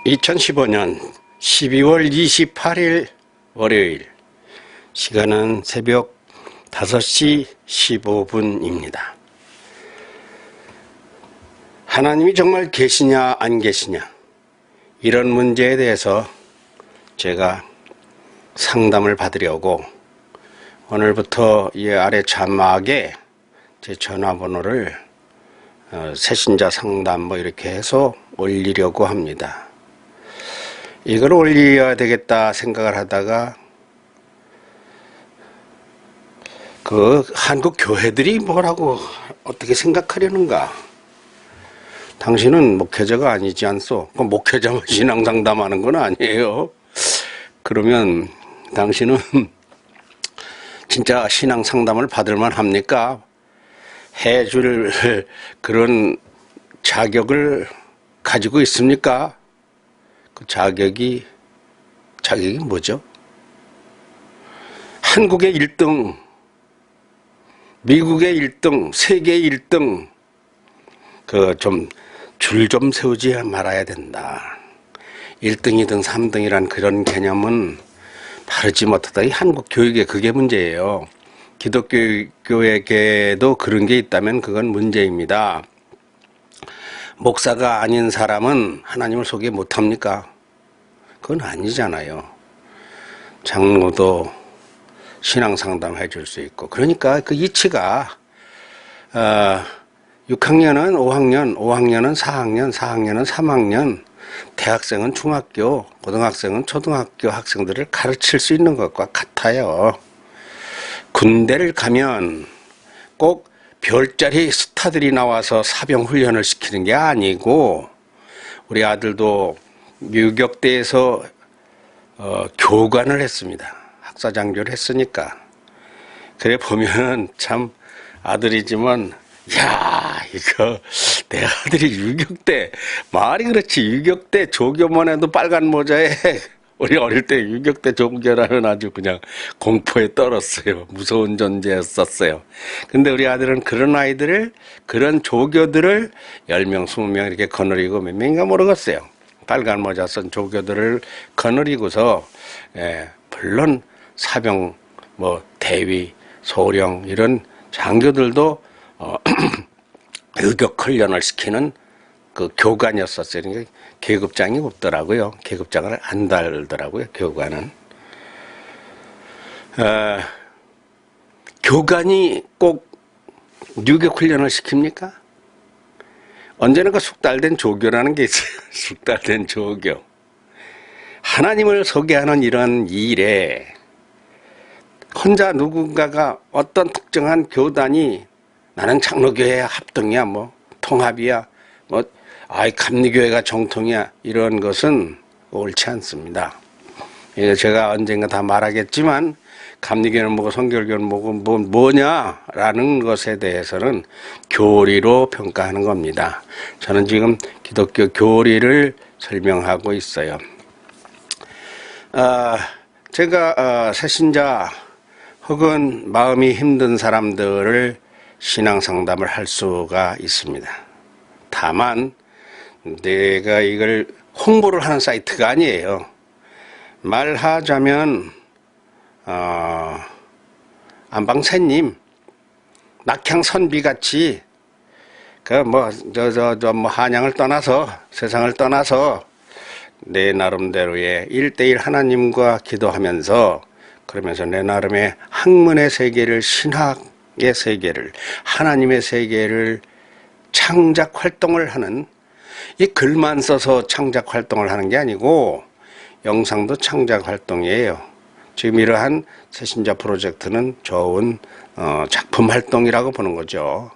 2015년 12월 28일 월요일, 시간은 새벽 5시 15분입니다. 하나님이 정말 계시냐 안 계시냐, 이런 문제에 대해서 제가 상담을 받으려고 오늘부터 이 아래 자막에 제 전화번호를 새신자 상담 뭐 이렇게 해서 올리려고 합니다. 이걸 올려야 되겠다 생각을 하다가 그 한국 교회들이 뭐라고 어떻게 생각하려는가. 당신은 목회자가 아니지 않소? 그 목회자만 신앙상담하는 건 아니에요. 그러면 당신은 진짜 신앙상담을 받을만 합니까? 해줄 그런 자격을 가지고 있습니까? 그 자격이 뭐죠? 한국의 1등, 미국의 1등, 세계 1등, 줄 좀 세우지 말아야 된다. 1등, 2등, 3등이란 그런 개념은 바르지 못하다. 이 한국 교육에 그게 문제예요. 기독교에게도 그런 게 있다면 그건 문제입니다. 목사가 아닌 사람은 하나님을 소개 못합니까? 그건 아니잖아요. 장로도 신앙상담 해줄 수 있고. 그러니까 그 이치가 6학년은 5학년, 5학년은 4학년, 4학년은 3학년, 대학생은 중학교, 고등학생은 초등학교 학생들을 가르칠 수 있는 것과 같아요. 군대를 가면 꼭 별자리 스타들이 나와서 사병 훈련을 시키는 게 아니고, 우리 아들도 유격대에서 교관을 했습니다. 학사장교를 했으니까. 그래 보면은 참 아들이지만, 야, 이거 내 아들이 유격대, 말이 그렇지, 유격대 조교만 해도 빨간 모자에 우리 어릴 때 유격대 조교라면 아주 그냥 공포에 떨었어요. 무서운 존재였었어요. 근데 우리 아들은 그런 아이들을, 그런 조교들을 10명, 20명 이렇게 거느리고 몇 명인가 모르겠어요. 빨간 모자 쓴 조교들을 거느리고서, 물론 사병, 대위, 소령 이런 장교들도 유격 훈련을 시키는 그 교관이었었어요. 그러니까 계급장이 없더라고요. 계급장을 안 달더라고요, 교관은. 교관이 꼭 유격 훈련을 시킵니까? 언제나 그 숙달된 조교라는 게 있어요. 숙달된 조교. 하나님을 소개하는 이런 일에 혼자 누군가가 어떤 특정한 교단이 나는 장로교회 합동이야, 통합이야, 감리교회가 정통이야, 이런 것은 옳지 않습니다. 제가 언젠가 다 말하겠지만, 감리교회는 뭐고 성결교회는 뭐고 뭐냐라는 것에 대해서는 교리로 평가하는 겁니다. 저는 지금 기독교 교리를 설명하고 있어요. 제가 새신자 혹은 마음이 힘든 사람들을 신앙상담을 할 수가 있습니다. 다만 내가 이걸 홍보를 하는 사이트가 아니에요. 말하자면 안방새님, 낙향선비같이 한양을 떠나서, 세상을 떠나서 내 나름대로의 1:1 하나님과 기도하면서, 그러면서 내 나름의 학문의 세계를, 신학의 세계를, 하나님의 세계를 창작 활동을 하는, 이 글만 써서 창작 활동을 하는 게 아니고 영상도 창작 활동이에요. 지금 이러한 새신자 프로젝트는 좋은 작품 활동이라고 보는 거죠.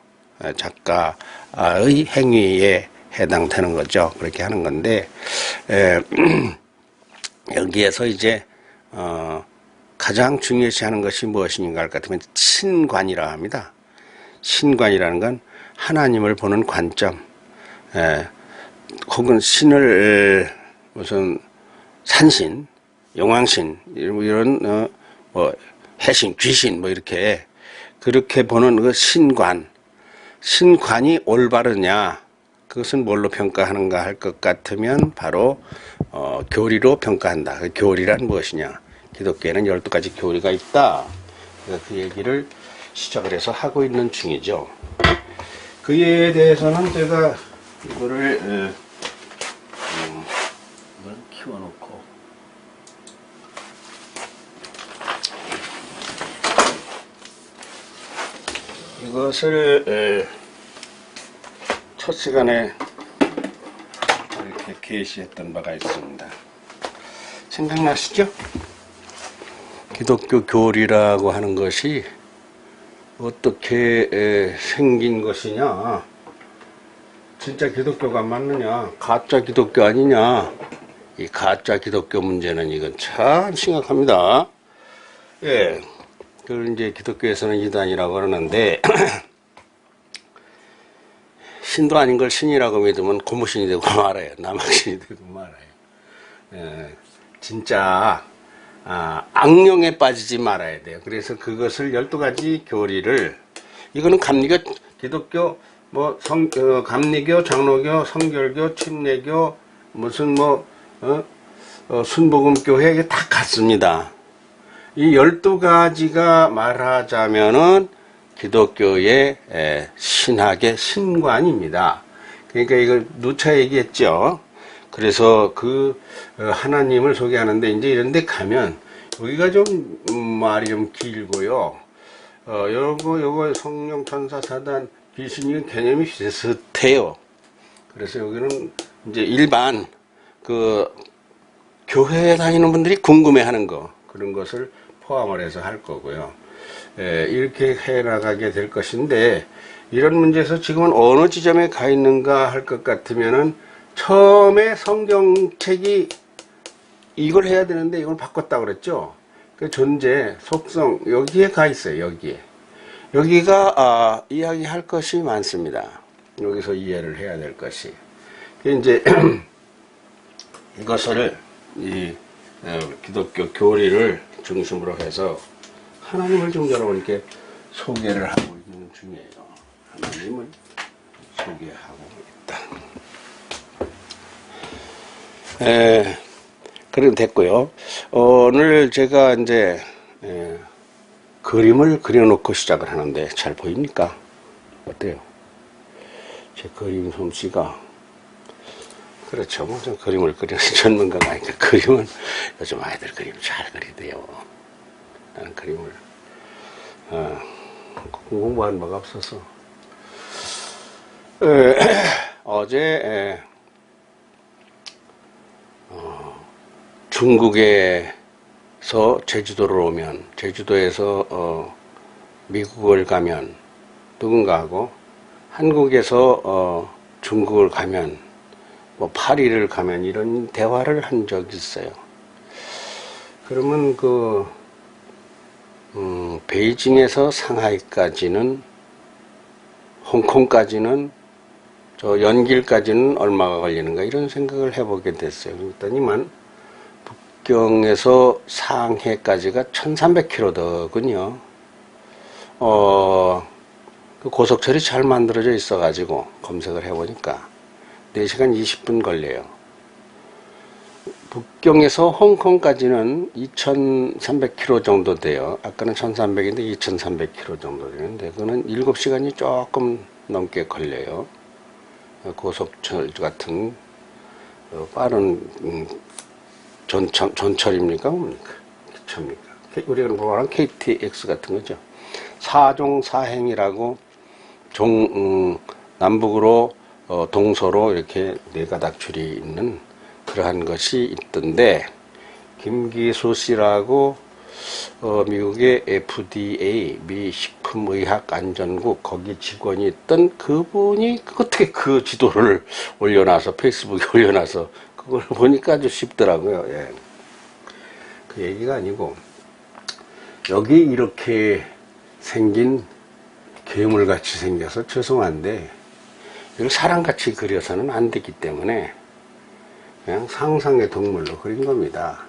작가의 행위에 해당되는 거죠. 그렇게 하는 건데, 여기에서 이제 가장 중요시하는 것이 무엇인가 할 것 같으면 신관이라 합니다. 신관이라는 건 하나님을 보는 관점, 혹은 신을 무슨 산신, 용왕신, 이런 해신, 귀신 이렇게 그렇게 보는 그 신관, 신관이 올바르냐, 그것은 뭘로 평가하는가 할 것 같으면 바로 교리로 평가한다. 그 교리란 무엇이냐? 기독교에는 12가지 교리가 있다. 그 얘기를 시작을 해서 하고 있는 중이죠. 그에 대해서는 제가 이거를 이걸 키워놓고 이것을 첫 시간에 이렇게 게시했던 바가 있습니다. 생각나시죠? 기독교 교리라고 하는 것이 어떻게 생긴 것이냐, 진짜 기독교가 맞느냐, 가짜 기독교 아니냐. 이 가짜 기독교 문제는 이건 참 심각합니다. 예, 그걸 이제 기독교에서는 이단이라고 그러는데 신도 아닌 걸 신이라고 믿으면 고무신이 되고 말아요. 남학신이 되고 말아요. 예, 진짜 악령에 빠지지 말아야 돼요. 그래서 그것을 12가지 교리를, 이거는 감리교, 기독교, 감리교, 장로교, 성결교, 침례교, 무슨 순복음교회, 이게 다 같습니다. 이 12가지가 말하자면은 기독교의 신학의 신관입니다. 그러니까 이걸 누차 얘기했죠. 그래서 그 하나님을 소개하는데 이제 이런 데 가면 여기가 좀 말이 좀 길고요. 요거 성령, 천사, 사단, 귀신, 개념이 비슷해요. 그래서 여기는 이제 일반 그 교회에 다니는 분들이 궁금해하는 거, 그런 것을 포함을 해서 할 거고요. 이렇게 해나가게 될 것인데, 이런 문제에서 지금은 어느 지점에 가 있는가 할 것 같으면은 처음에 성경책이 이걸 해야 되는데 이걸 바꿨다고 그랬죠. 그 존재, 속성, 여기에 가 있어요. 여기가 이야기할 것이 많습니다. 여기서 이해를 해야 될 것이. 이제 이것을 기독교 교리를 중심으로 해서 하나님을 좀 여러분께 소개를 하고 있는 중이에요. 하나님을 소개하고 있다. 그래도 됐고요. 오늘 제가 이제 그림을 그려놓고 시작을 하는데 잘 보입니까? 어때요? 제 그림 솜씨가, 그렇죠. 좀 그림을 그리는 전문가가 아니까. 그림은 요즘 아이들 그림 잘 그리대요. 나는 그림을 공부한 바가 없어서. 어제 중국에서 제주도를 오면, 제주도에서 미국을 가면 누군가하고, 한국에서 중국을 가면, 파리를 가면 이런 대화를 한 적이 있어요. 그러면 베이징에서 상하이까지는, 홍콩까지는, 저 연길까지는 얼마가 걸리는가, 이런 생각을 해보게 됐어요. 그랬더니만 북경에서 상해까지가 1300km더군요. 그 고속철이 잘 만들어져 있어가지고 검색을 해보니까 4시간 20분 걸려요. 북경에서 홍콩까지는 2300km 정도 돼요. 아까는 1300인데 2300km 정도 되는데, 그거는 7시간이 조금 넘게 걸려요. 고속철 같은 빠른 전철입니까? 뭡니까? 기차입니까? 우리가 말하는 KTX 같은 거죠. 사종사행이라고 남북으로 동서로 이렇게 4가닥 줄이 있는 그러한 것이 있던데, 김기수 씨라고 미국의 FDA, 미 식품의학안전국, 거기 직원이 있던 그분이 어떻게 그 지도를 올려놔서 페이스북에 올려놔서 그걸 보니까 아주 쉽더라고요. 예. 그 얘기가 아니고, 여기 이렇게 생긴 괴물같이 생겨서 죄송한데 이걸 사람같이 그려서는 안 되기 때문에 그냥 상상의 동물로 그린 겁니다.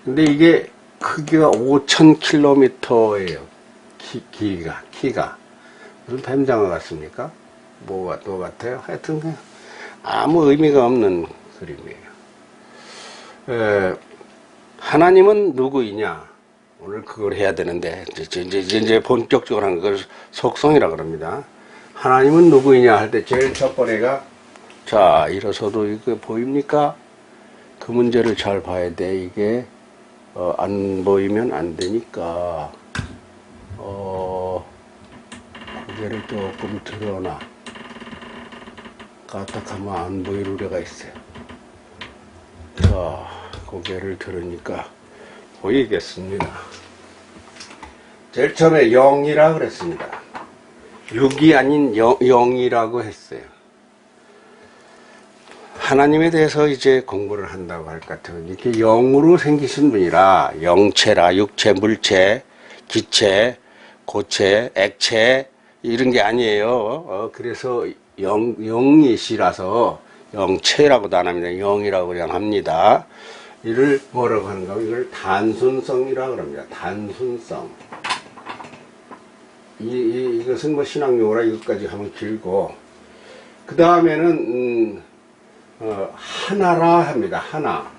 근데 이게 크기가 5000km예요. 키가. 무슨 뱀장어 같습니까? 뭐 같아요? 하여튼 아무 의미가 없는 그림이에요. 하나님은 누구이냐? 오늘 그걸 해야 되는데, 이제 본격적으로 하는 걸 속성이라 그럽니다. 하나님은 누구이냐 할 때 제일 첫 번째가, 자, 일어서도 이거 보입니까? 그 문제를 잘 봐야 돼. 이게, 안 보이면 안 되니까, 고개를 조금 들어놔. 까딱하면 안 보일 우려가 있어요. 자, 고개를 들으니까 보이겠습니다. 제일 처음에 0이라 그랬습니다. 6이 아닌 0이라고 했어요. 하나님에 대해서 이제 공부를 한다고 할 것 같아요. 이렇게 0으로 생기신 분이라 영체라, 육체, 물체, 기체, 고체, 액체 이런 게 아니에요. 그래서 영이시라서 영체라고도 안 합니다. 영이라고 그냥 합니다. 이를 뭐라고 하는가? 이걸 단순성이라고 합니다. 단순성. 이것은 뭐 신학용어라 이것까지 하면 길고, 그 다음에는 하나라 합니다. 하나.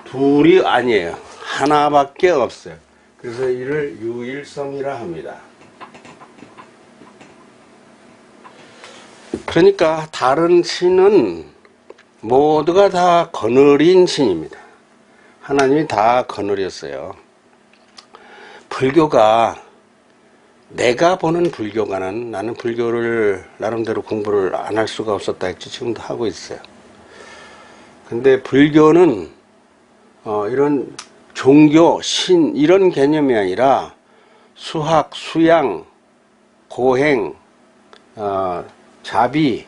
둘이 아니에요. 하나밖에 없어요. 그래서 이를 유일성이라 합니다. 그러니까 다른 신은 모두가 다 거느린 신입니다. 하나님이 다 거느렸어요. 불교가, 내가 보는 불교가는, 나는 불교를 나름대로 공부를 안 할 수가 없었다 했지, 지금도 하고 있어요. 근데 불교는 이런 종교, 신 이런 개념이 아니라 수학, 수양, 고행, 자비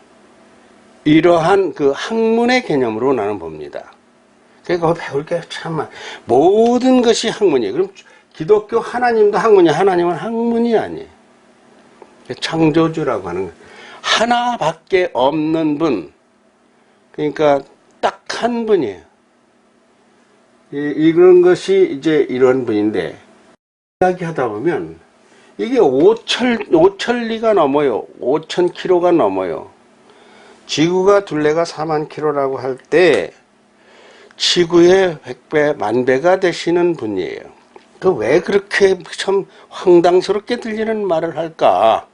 이러한 그 학문의 개념으로 나는 봅니다. 그러니까 배울 게 참 많아요. 모든 것이 학문이에요. 그럼 기독교 하나님도 학문이에요. 하나님은 학문이 아니에요. 창조주라고 하는 거예요. 하나밖에 없는 분. 그러니까 딱 한 분이에요. 이런 것이 이제 이런 분인데, 이야기하다 보면 이게 5천리가 넘어요. 5,000km가 넘어요. 지구가 둘레가 4만 km라고 할 때 지구의 100배, 만배가 되시는 분이에요. 왜 그렇게 참 황당스럽게 들리는 말을 할까?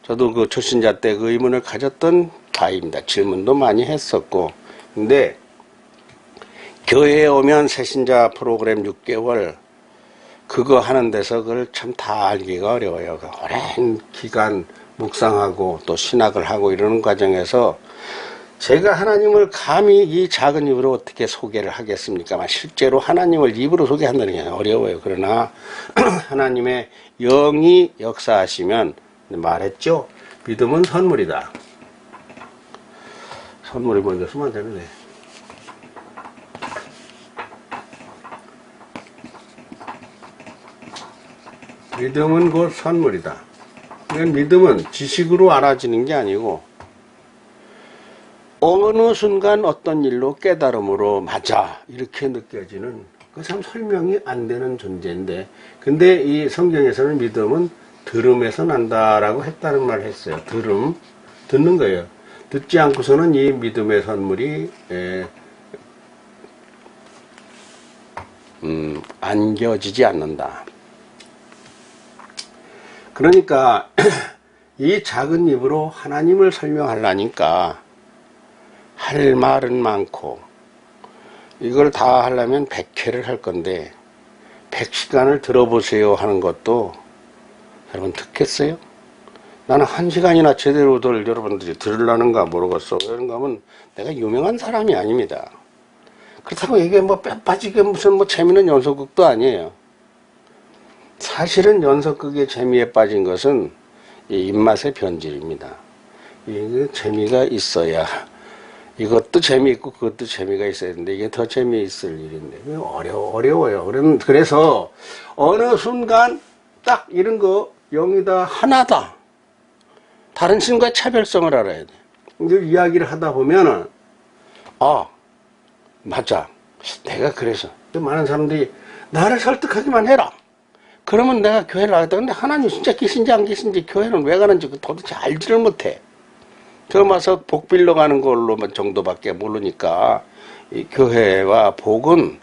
저도 그 초신자 때 그 의문을 가졌던 바입니다. 질문도 많이 했었고. 근데 교회에 오면 새신자 프로그램 6개월 그거 하는 데서 그걸 참 다 알기가 어려워요. 그 오랜 기간 묵상하고 또 신학을 하고 이러는 과정에서 제가 하나님을 감히 이 작은 입으로 어떻게 소개를 하겠습니까? 실제로 하나님을 입으로 소개한다는 게 어려워요. 그러나 하나님의 영이 역사하시면, 말했죠? 믿음은 선물이다. 선물이 먼저 쓰면 되는데. 믿음은 곧 선물이다. 믿음은 지식으로 알아지는 게 아니고 어느 순간 어떤 일로 깨달음으로 맞아 이렇게 느껴지는, 그 참 설명이 안 되는 존재인데, 근데 이 성경에서는 믿음은 들음에서 난다라고 했다는 말을 했어요. 들음, 듣는 거예요. 듣지 않고서는 이 믿음의 선물이 안겨지지 않는다. 그러니까 이 작은 입으로 하나님을 설명하려니까 할 말은 많고, 이걸 다 하려면 100회를 할 건데 100시간을 들어보세요 하는 것도 여러분 듣겠어요? 나는 1시간이나 제대로들 여러분들이 들으려는가 모르겠어. 그런가 하면 내가 유명한 사람이 아닙니다. 그렇다고 이게 뭐 뼈 빠지게 무슨 뭐 재미있는 연속극도 아니에요. 사실은 연속극의 재미에 빠진 것은 이 입맛의 변질입니다. 이게 재미가 있어야, 이것도 재미있고 그것도 재미가 있어야 되는데 이게 더 재미있을 일인데 어려워요. 그래서 어느 순간 딱 이런 거 영이다, 하나다, 다른 신과의 차별성을 알아야 돼. 이제 이야기를 하다 보면은 맞아, 내가 그래서 많은 사람들이 나를 설득하기만 해라. 그러면 내가 교회를 나갔다. 근데 하나님 진짜 계신지 안 계신지, 교회는 왜 가는지 도대체 알지를 못해. 처음 와서 복 빌러 가는 걸로 정도밖에 모르니까 이 교회와 복은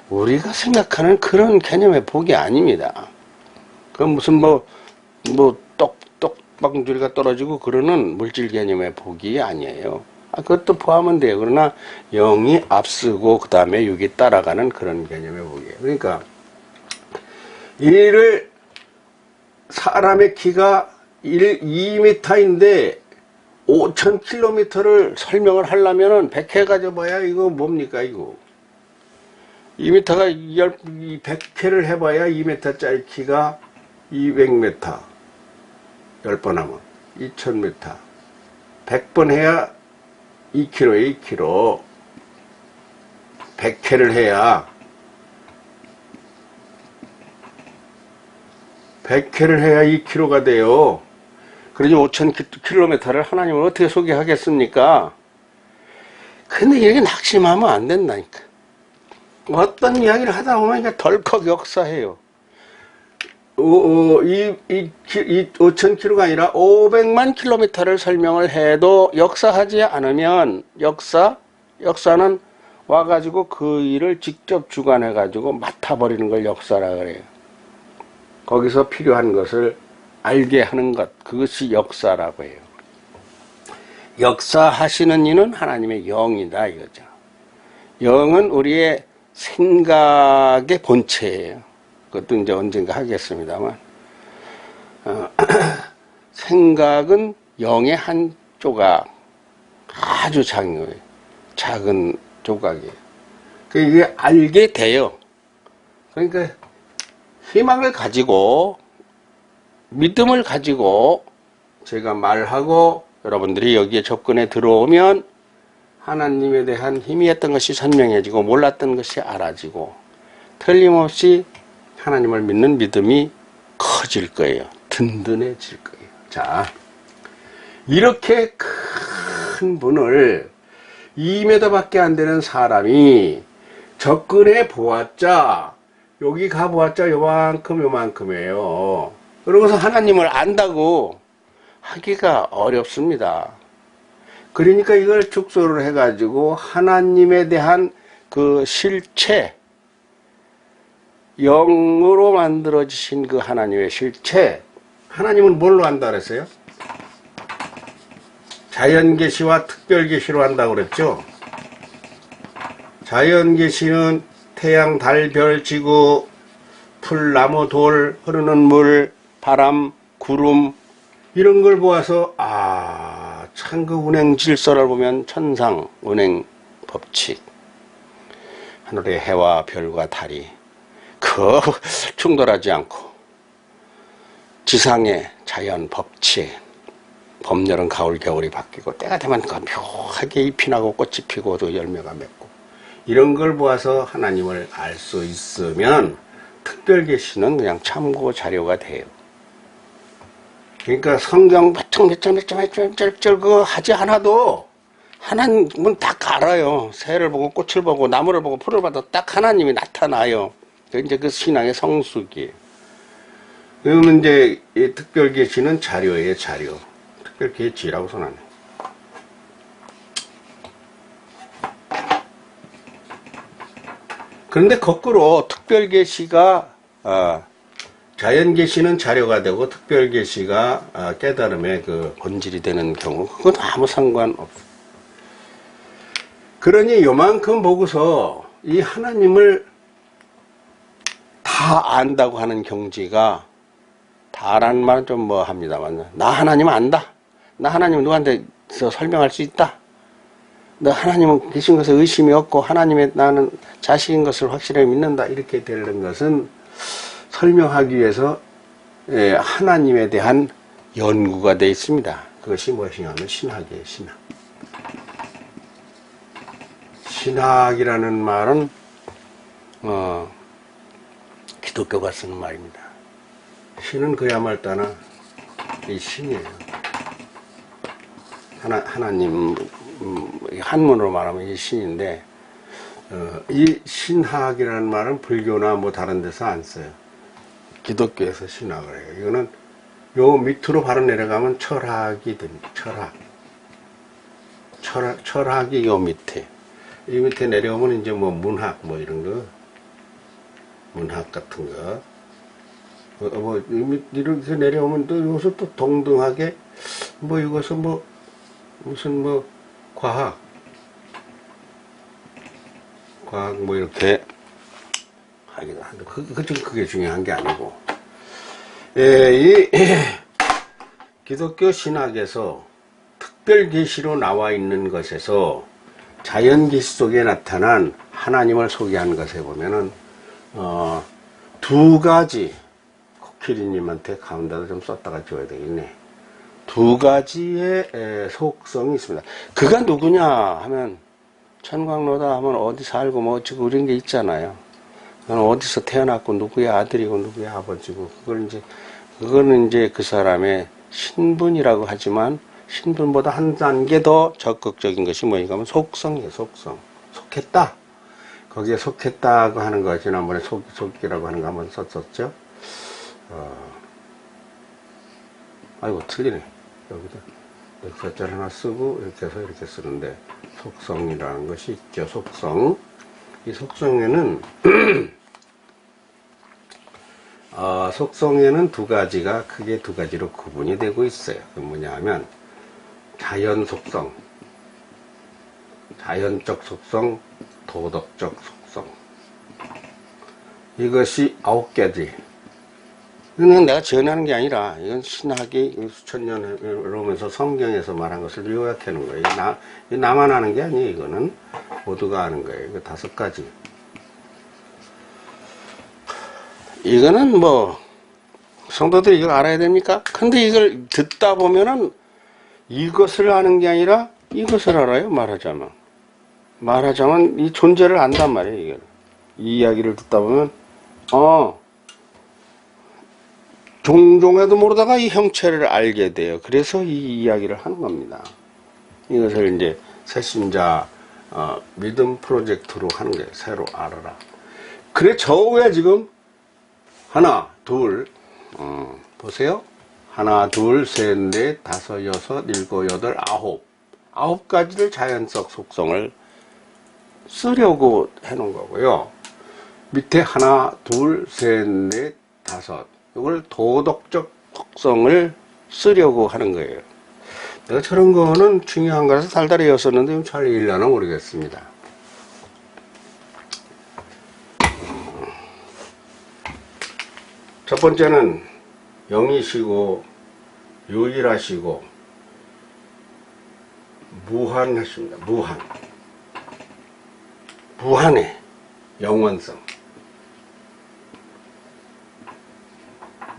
우리가 생각하는 그런 개념의 복이 아닙니다. 그건 무슨 떡방줄이가 떨어지고 그러는 물질 개념의 복이 아니에요. 그것도 포함은 돼요. 그러나 영이 앞서고 그 다음에 육이 따라가는 그런 개념의 복이에요. 그러니까 이를 사람의 키가 2m인데 5,000km를 설명을 하려면은 100회 가져봐야 이거 뭡니까 이거. 2m가 100회를 해봐야 2m짜리 키가 200m 10번 하면 2000m 100번 해야 2kg에 2kg 100회를 해야 100회를 해야 2kg가 돼요. 그러니 5000km를 하나님을 어떻게 소개하겠습니까? 근데 이렇게 낙심하면 안 된다니까. 어떤 이야기를 하다 보면 이게 덜컥 역사해요. 이 5000km가 아니라 500만 km를 설명을 해도 역사하지 않으면 역사는 와가지고 그 일을 직접 주관해가지고 맡아버리는 걸 역사라 그래요. 거기서 필요한 것을 알게 하는 것, 그것이 역사라고 해요. 역사하시는 이는 하나님의 영이다 이거죠. 영은 우리의 생각의 본체예요. 그것도 이제 언젠가 하겠습니다만 생각은 영의 한 조각, 아주 작은 조각이에요. 이게 알게 돼요. 그러니까 희망을 가지고 믿음을 가지고 제가 말하고 여러분들이 여기에 접근해 들어오면 하나님에 대한 희미했던 것이 선명해지고 몰랐던 것이 알아지고 틀림없이 하나님을 믿는 믿음이 커질 거예요. 든든해질 거예요. 자, 이렇게 큰 분을 2m밖에 안 되는 사람이 접근해 보았자 여기 가보았자 요만큼이에요. 그러고서 하나님을 안다고 하기가 어렵습니다. 그러니까 이걸 축소를 해가지고 하나님에 대한 그 실체, 영으로 만들어지신 그 하나님의 실체, 하나님은 뭘로 한다 그랬어요? 자연계시와 특별계시로 한다고 그랬죠? 자연계시는 태양, 달, 별, 지구, 풀, 나무, 돌, 흐르는 물, 바람, 구름 이런 걸 보아서 참 그 운행 질서를 보면 천상 운행 법칙, 하늘의 해와 별과 달이 충돌하지 않고 지상의 자연 법칙, 봄여름 가을 겨울이 바뀌고 때가 되면 묘하게 잎이 나고 꽃이 피고 또 열매가 맺고 이런 걸 보아서 하나님을 알 수 있으면 특별계시는 그냥 참고 자료가 돼요. 그러니까 성경 몇 절 그거 하지 않아도 하나님은 딱 알아요. 새를 보고 꽃을 보고 나무를 보고 풀을 봐도 딱 하나님이 나타나요. 이제 그 신앙의 성숙이에요. 그러면 이제 이 특별계시는 자료예요, 자료. 특별계시라고 손하네. 그런데 거꾸로 특별계시가 자연계시는 자료가 되고 특별계시가 깨달음의 그 본질이 되는 경우 그건 아무 상관없어요. 그러니 요만큼 보고서 이 하나님을 다 안다고 하는 경지가 다라는 말은 좀 뭐 합니다만 나 하나님 안다. 나 하나님 누구한테 설명할 수 있다. 너 하나님은 계신 것에 의심이 없고 하나님의 나는 자식인 것을 확실하게 믿는다. 이렇게 되는 것은 설명하기 위해서 하나님에 대한 연구가 되어 있습니다. 그것이 무엇이냐면 신학이에요. 신학. 신학이라는 말은 기독교가 쓰는 말입니다. 신은 그야말로 따나 이 신이에요. 하나님 한문으로 말하면 이 신인데 이 신학이라는 말은 불교나 뭐 다른 데서 안 써요. 기독교에서 신학을 해요. 이거는 요 밑으로 바로 내려가면 철학이 됩니다. 철학. 철학이 요 밑에. 이 밑에 내려오면 이제 뭐 문학 뭐 이런 거. 문학 같은 거. 뭐 이렇게 내려오면 또 이것을 또 동등하게 뭐 이것은 뭐 무슨 뭐 과학 뭐 이렇게 하기도 한데 그게 중요한 게 아니고 이 기독교 신학에서 특별 계시로 나와 있는 것에서 자연 계시 속에 나타난 하나님을 소개한 것에 보면은 두 가지 코끼리님한테 가운데다 좀 썼다가 줘야 되겠네. 두 가지의 속성이 있습니다. 그가 누구냐 하면 천광로다 하면 어디 살고 뭐 어쩌고 이런 게 있잖아요. 어디서 태어났고 누구의 아들이고 누구의 아버지고 그거는 이제 그 사람의 신분이라고 하지만 신분보다 한 단계 더 적극적인 것이 뭐인가 하면 속성이에요. 속했다. 거기에 속했다고 하는 거 지난번에 속이라고 하는 거 한번 썼었죠. 아이고 틀리네. 여기다 엑자자를 하나 쓰고 이렇게 해서 이렇게 쓰는데 속성이라는 것이 있죠. 속성. 이 속성에는 속성에는 크게 두 가지로 구분이 되고 있어요. 그 뭐냐 하면 자연 속성, 자연적 속성, 도덕적 속성. 이것이 9가지. 이건 내가 전하는 게 아니라 이건 신학이 수천 년 오면서 성경에서 말한 것을 요약해 놓은 거예요. 나만 아는 게 아니에요. 이거는 모두가 아는 거예요. 이거 5가지. 이거는 뭐 성도들이 이걸 알아야 됩니까? 근데 이걸 듣다 보면은 이것을 아는 게 아니라 이것을 알아요. 말하자면 이 존재를 안단 말이에요. 이걸. 이 이야기를 듣다 보면 종종에도 모르다가 이 형체를 알게 돼요. 그래서 이 이야기를 하는 겁니다. 이것을 이제 새신자 믿음 프로젝트로 하는 거예요. 새로 알아라. 그래 저 위에 지금 하나, 둘, 보세요. 하나, 둘, 셋, 넷, 다섯, 여섯, 일곱, 여덟, 아홉. 9가지를 자연적 속성을 쓰려고 해놓은 거고요. 밑에 하나, 둘, 셋, 넷, 다섯. 이걸 도덕적 속성을 쓰려고 하는 거예요. 내가 저런 거는 중요한 거라서 달달이 였었는데 잘 읽려나 모르겠습니다. 첫 번째는 영이시고 유일하시고 무한하십니다. 무한의 영원성.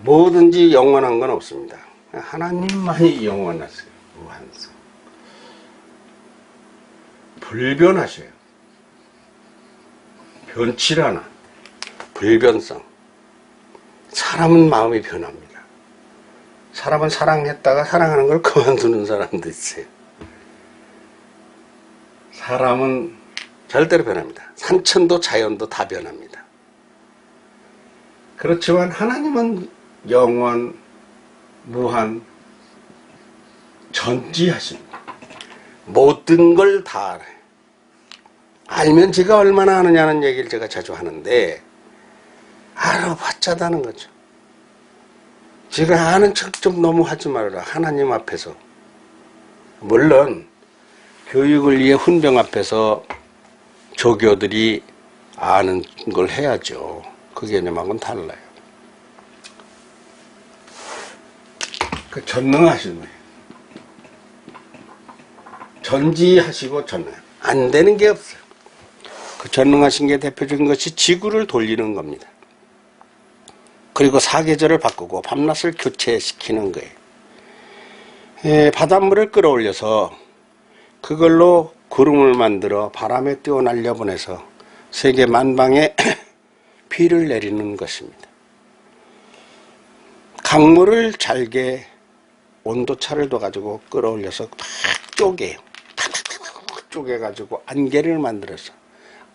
뭐든지 영원한 건 없습니다. 하나님만이 영원하세요. 무한성. 불변하셔요. 변치 않아. 불변성. 사람은 마음이 변합니다. 사람은 사랑했다가 사랑하는 걸 그만두는 사람도 있어요. 사람은 절대로 변합니다. 산천도 자연도 다 변합니다. 그렇지만 하나님은 영원, 무한, 전지하십니다. 모든 걸 다 알아요. 알면 제가 얼마나 아느냐는 얘기를 제가 자주 하는데 알아봤자다는 거죠. 제가 아는 척 좀 너무 하지 말아라. 하나님 앞에서. 물론 교육을 위해 훈병 앞에서 조교들이 아는 걸 해야죠. 그 개념하고는 달라요. 그 전능하신 거예요. 전지하시고 전능. 안 되는 게 없어요. 그 전능하신 게 대표적인 것이 지구를 돌리는 겁니다. 그리고 사계절을 바꾸고 밤낮을 교체시키는 거예요. 바닷물을 끌어올려서 그걸로 구름을 만들어 바람에 띄워 날려보내서 세계 만방에 비를 내리는 것입니다. 강물을 잘게 온도차를 둬가지고 끌어올려서 탁 쪼개요. 탁탁탁 쪼개가지고 안개를 만들어서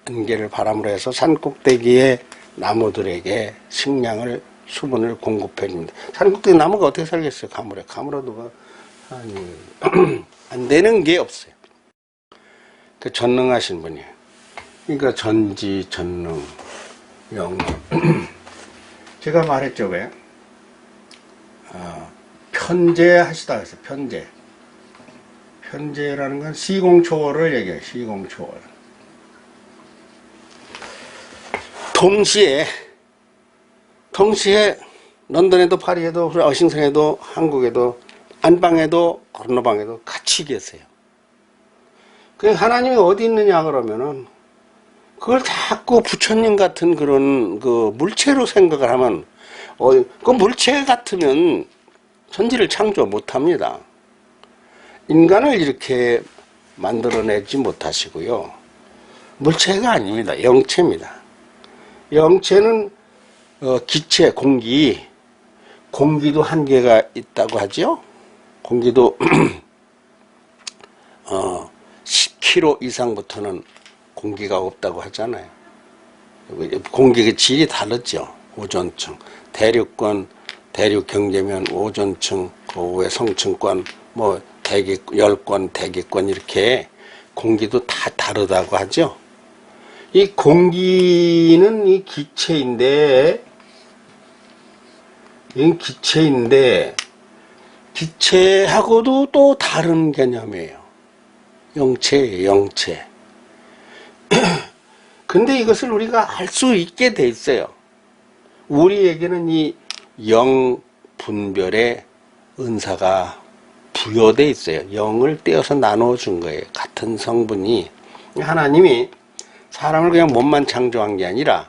안개를 바람으로 해서 산꼭대기에 나무들에게 식량을 수분을 공급해 줍니다. 산꼭대기 나무가 어떻게 살겠어요? 가물에. 가물어도 안 되는 게 없어요. 그 전능하신 분이에요. 그러니까 전지, 전능, 영리. 제가 말했죠, 왜? 편재하시다 그랬어요, 편재. 편재라는 건 시공초월을 얘기해요, 시공초월. 동시에 런던에도 파리에도 워싱턴에도 한국에도 안방에도 건너방에도 같이 계세요. 그 하나님이 어디 있느냐 그러면은 그걸 자꾸 부처님 같은 그런 그 물체로 생각을 하면 그 물체 같으면 천지를 창조 못합니다. 인간을 이렇게 만들어내지 못하시고요. 물체가 아닙니다. 영체입니다. 영체는 기체, 공기도 한계가 있다고 하죠. 공기도 10kg 이상부터는 공기가 없다고 하잖아요. 공기의 질이 다르죠. 오존층, 대륙권, 대륙 경계면 오존층, 그 후에 성층권, 뭐 열권, 대기권 이렇게 공기도 다 다르다고 하죠. 이 공기는 이 기체인데, 기체하고도 또 다른 개념이에요. 영체예요, 영체. 근데 이것을 우리가 알 수 있게 돼 있어요. 우리에게는 이 영 분별의 은사가 부여돼 있어요. 영을 떼어서 나눠준 거예요. 같은 성분이. 하나님이 사람을 그냥 몸만 창조한 게 아니라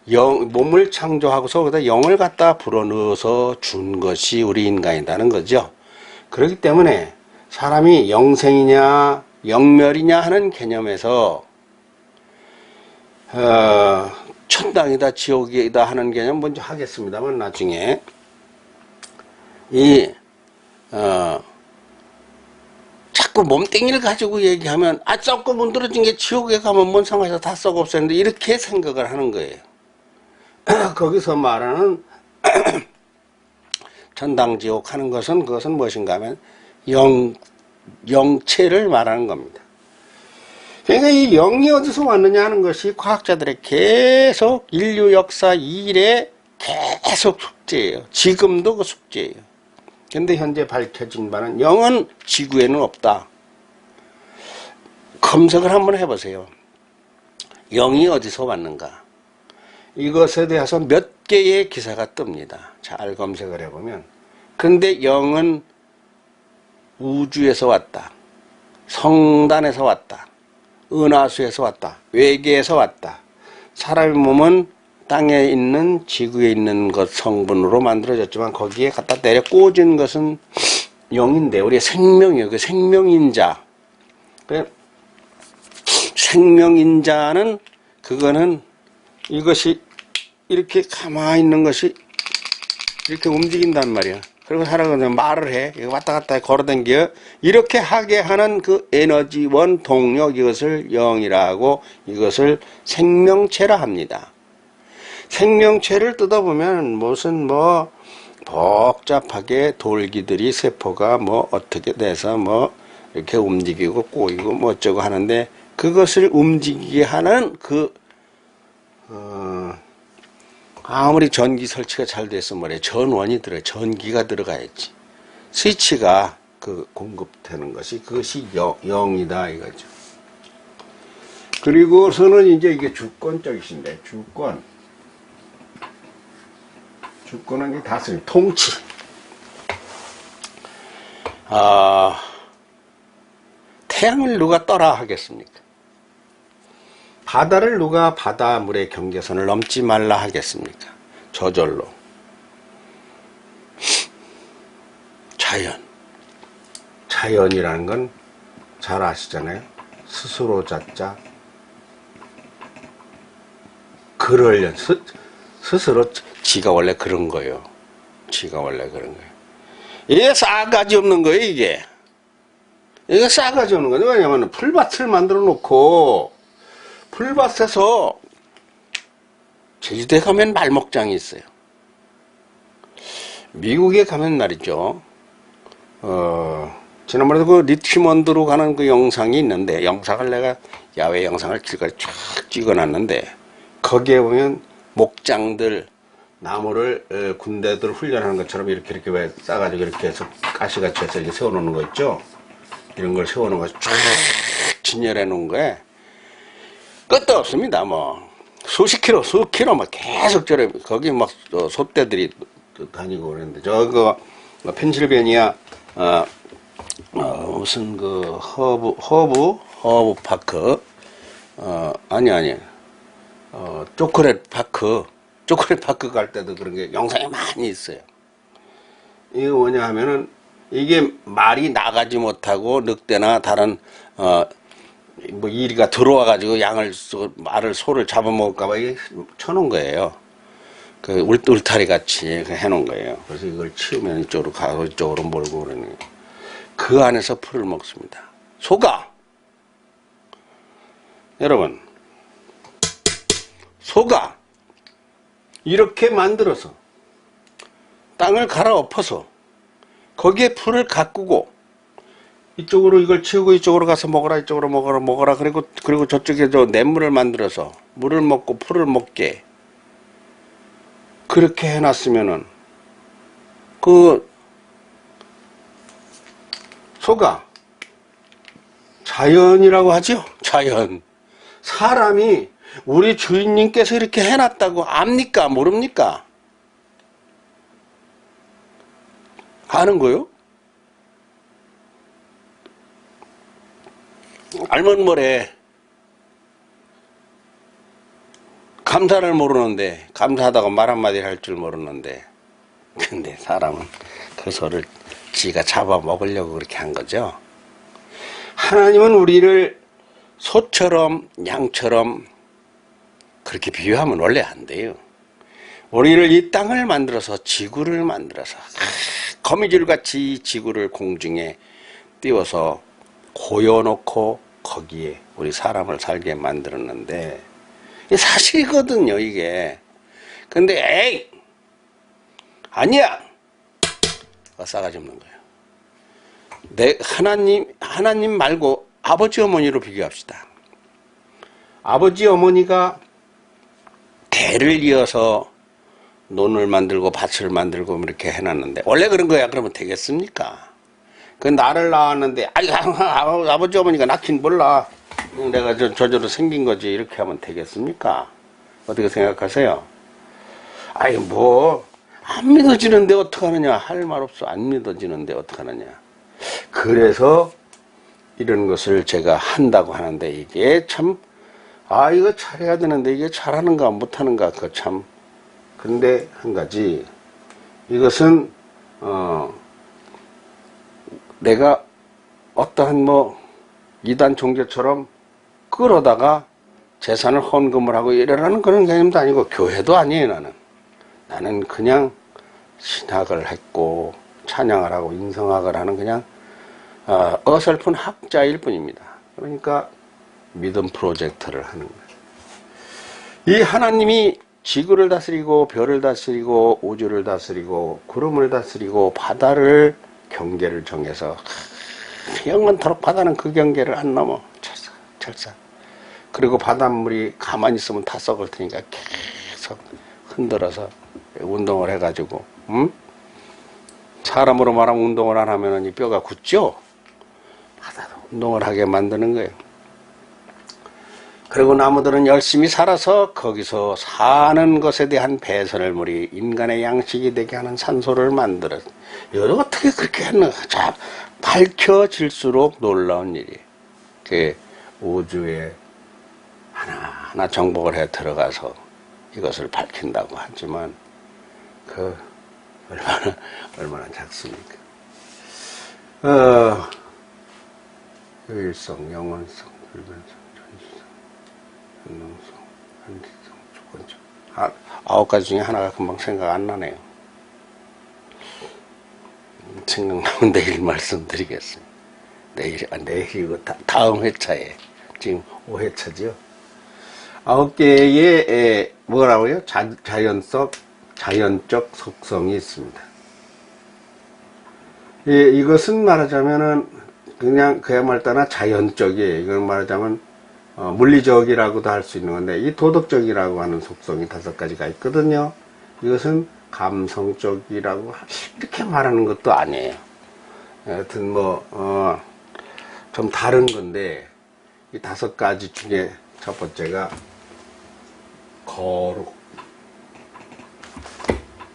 몸을 창조하고서 거기다 영을 갖다 불어넣어서 준 것이 우리 인간이라는 거죠. 그렇기 때문에 사람이 영생이냐 영멸이냐 하는 개념에서 천당이다 지옥이다 하는 개념 먼저 하겠습니다만 나중에 자꾸 몸뚱이를 가지고 얘기하면 썩고 문드러진 게 지옥에 가면 뭔 상관이서 다 썩어 없었는데 이렇게 생각을 하는 거예요. 거기서 말하는 천당 지옥 하는 것은 그것은 무엇인가 하면 영체를 말하는 겁니다. 그러니까 이 영이 어디서 왔느냐 하는 것이 과학자들의 계속 인류 역사 이래 계속 숙제예요. 지금도 그 숙제예요. 근데 현재 밝혀진 바는 영은 지구에는 없다. 검색을 한번 해보세요. 영이 어디서 왔는가? 이것에 대해서 몇 개의 기사가 뜹니다. 잘 검색을 해보면. 근데 영은 우주에서 왔다. 성단에서 왔다. 은하수에서 왔다. 외계에서 왔다. 사람의 몸은 땅에 있는 지구에 있는 것 성분으로 만들어졌지만 거기에 갖다 내려 꽂은 것은 영인데 우리의 생명이에요. 그 생명인자. 생명인자는 그거는 이것이 이렇게 가만히 있는 것이 이렇게 움직인단 말이야. 그리고 사람은 말을 해. 왔다 갔다 걸어다녀. 이렇게 하게 하는 그 에너지원 동력 이것을 영이라고 이것을 생명체라 합니다. 생명체를 뜯어보면 무슨 뭐 복잡하게 돌기들이 세포가 뭐 어떻게 돼서 뭐 이렇게 움직이고 꼬이고 뭐 어쩌고 하는데 그것을 움직이게 하는 아무리 전기 설치가 잘 돼서 말이에요. 전원이 들어요. 전기가 들어가야지. 스위치가 공급되는 것이 그것이 영이다 이거죠. 그리고서는 이제 이게 주권적이신데 주권은 이게 다스림, 통치. 태양을 누가 떠라 하겠습니까? 바다를 누가 바다물의 경계선을 넘지 말라 하겠습니까? 저절로. 자연이라는 건 잘 아시잖아요. 스스로 자자 그러려니 스스로 지가 원래 그런 거예요. 이게 싸가지 없는 거예요. 이게 싸가지 없는 거예요. 왜냐면 풀밭을 만들어 놓고 풀밭에서 제주도에 가면 말목장이 있어요. 미국에 가면 말이죠. 지난번에도 그 리치먼드로 가는 그 영상이 있는데, 영상을 내가 야외 영상을 길거리 쫙 찍어놨는데, 거기에 보면 목장들 나무를 군대들 훈련하는 것처럼 이렇게 왜 싸가지고 이렇게 해서 가시같이 해서 이렇게 세워놓는 거 있죠. 이런 걸 세워놓은 거 쫙 진열해 놓은 거에 끝도 없습니다. 뭐 수십 킬로 막 계속 저래. 거기 막 소떼들이 다니고 그랬는데, 저거 펜실베니아 무슨 그 허브 파크, 아니 초콜릿 파크 갈 때도 그런 게 영상이 많이 있어요. 이게 뭐냐 하면은, 이게 말이 나가지 못하고 늑대나 다른 뭐 이리가 들어와 가지고 말을 소를 잡아먹을까봐 이게 쳐놓은 거예요. 그 울타리 같이 해놓은 거예요. 그래서 이걸 치우면 이쪽으로 가고 이쪽으로 몰고 그러는 거예요. 그 안에서 풀을 먹습니다. 소가, 여러분, 소가 이렇게 만들어서 땅을 갈아엎어서 거기에 풀을 가꾸고 이쪽으로 이걸 치우고 이쪽으로 가서 먹어라, 이쪽으로 먹어라. 그리고 저쪽에 저 냇물을 만들어서 물을 먹고 풀을 먹게 그렇게 해놨으면은, 그 소가 자연이라고 하죠. 자연. 사람이 우리 주인님께서 이렇게 해놨다고 압니까? 모릅니까? 아는 거요? 알면 뭐래. 감사를 모르는데, 감사하다고 말 한마디 할 줄 모르는데, 근데 사람은 그 소를 지가 잡아먹으려고 그렇게 한 거죠. 하나님은 우리를 소처럼 양처럼 그렇게 비유하면 원래 안 돼요. 우리를 이 땅을 만들어서, 지구를 만들어서 거미줄같이 지구를 공중에 띄워서 고여놓고 거기에 우리 사람을 살게 만들었는데, 이게 사실이거든요, 이게. 근데 에이 아니야, 싸가지 없는 거예요. 하나님 말고 아버지 어머니로 비교합시다. 아버지 어머니가 대를 이어서 논을 만들고 밭을 만들고 이렇게 해놨는데, 원래 그런 거야. 그러면 되겠습니까? 그 나를 낳았는데, 아버지 어머니가 낳긴 몰라, 내가 저절로 생긴 거지, 이렇게 하면 되겠습니까? 어떻게 생각하세요? 안 믿어지는데 어떡하느냐, 할 말 없어. 안 믿어지는데 어떡하느냐. 그래서 이런 것을 제가 한다고 하는데, 이게 참, 이거 잘해야 되는데 이게 잘하는가 못하는가, 그거 참. 근데 한 가지, 이것은 내가 어떠한 이단 종교처럼 끌어다가 재산을 헌금을 하고 이러라는 그런 개념도 아니고, 교회도 아니에요. 나는 그냥 신학을 했고 찬양을 하고 인성학을 하는 그냥 어설픈 학자일 뿐입니다. 그러니까 믿음 프로젝트를 하는 거예요. 이 하나님이 지구를 다스리고 별을 다스리고 우주를 다스리고 구름을 다스리고 바다를 경계를 정해서 영원토록 바다는 그 경계를 안 넘어. 철사. 그리고 바닷물이 가만히 있으면 다 썩을 테니까 계속 흔들어서 운동을 해가지고, 사람으로 말하면 운동을 안 하면 이 뼈가 굳죠? 바다도 운동을 하게 만드는 거예요. 그리고 나무들은 열심히 살아서 거기서 사는 것에 대한 배선을 우리 인간의 양식이 되게 하는 산소를 만들어. 이걸 어떻게 그렇게 했나? 자, 밝혀질수록 놀라운 일이에요. 그 우주에 하나하나 정복을 해 들어가서 이것을 밝힌다고 하지만, 얼마나 작습니까? 유일성, 영원성, 불변성, 전시성, 현능성, 한지성, 주권성. 9가지 중에 하나가 금방 생각 안 나네요. 생각나면 내일 말씀드리겠습니다. 내일이고 다음 회차에, 지금 5회차죠. 9개의 뭐라고요? 자연적 속성이 있습니다. 예, 이것은 말하자면은 그냥 그야말로 따나 자연적이에요. 이걸 말하자면 물리적이라고도 할 수 있는 건데, 이 도덕적이라고 하는 속성이 5가지가 있거든요. 이것은 감성적이라고 이렇게 말하는 것도 아니에요. 여하튼 좀 다른 건데, 이 5가지 중에 첫 번째가 거룩,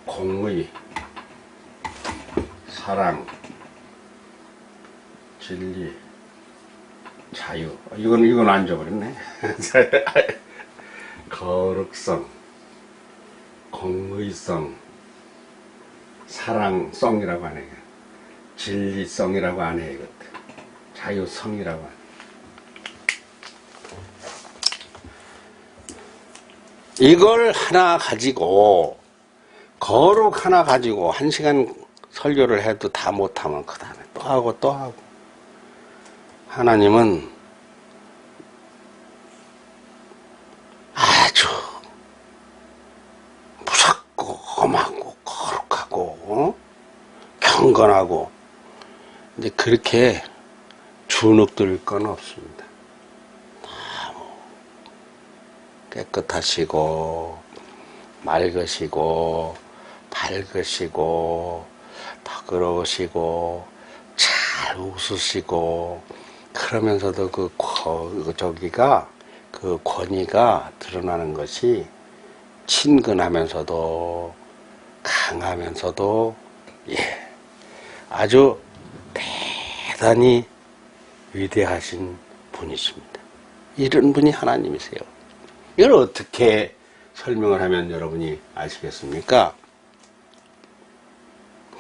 공의, 사랑, 진리, 자유. 이건 안 줘버렸네. 거룩성, 공의성, 사랑성이라고 하네. 진리성이라고 하네. 이것도. 자유성이라고 하네. 이걸 하나 가지고, 거룩 하나 가지고 1시간 설교를 해도 다 못하면 그 다음에 또 하고 또 하고. 하나님은 아주 무섭고 험하고 거룩하고 경건하고, 이제 그렇게 주눅들 건 없습니다. 깨끗하시고 맑으시고 밝으시고 더러우시고 잘 웃으시고, 그러면서도 저기가 그 권위가 드러나는 것이 친근하면서도 강하면서도 아주 대단히 위대하신 분이십니다. 이런 분이 하나님이세요. 이걸 어떻게 설명을 하면 여러분이 아시겠습니까?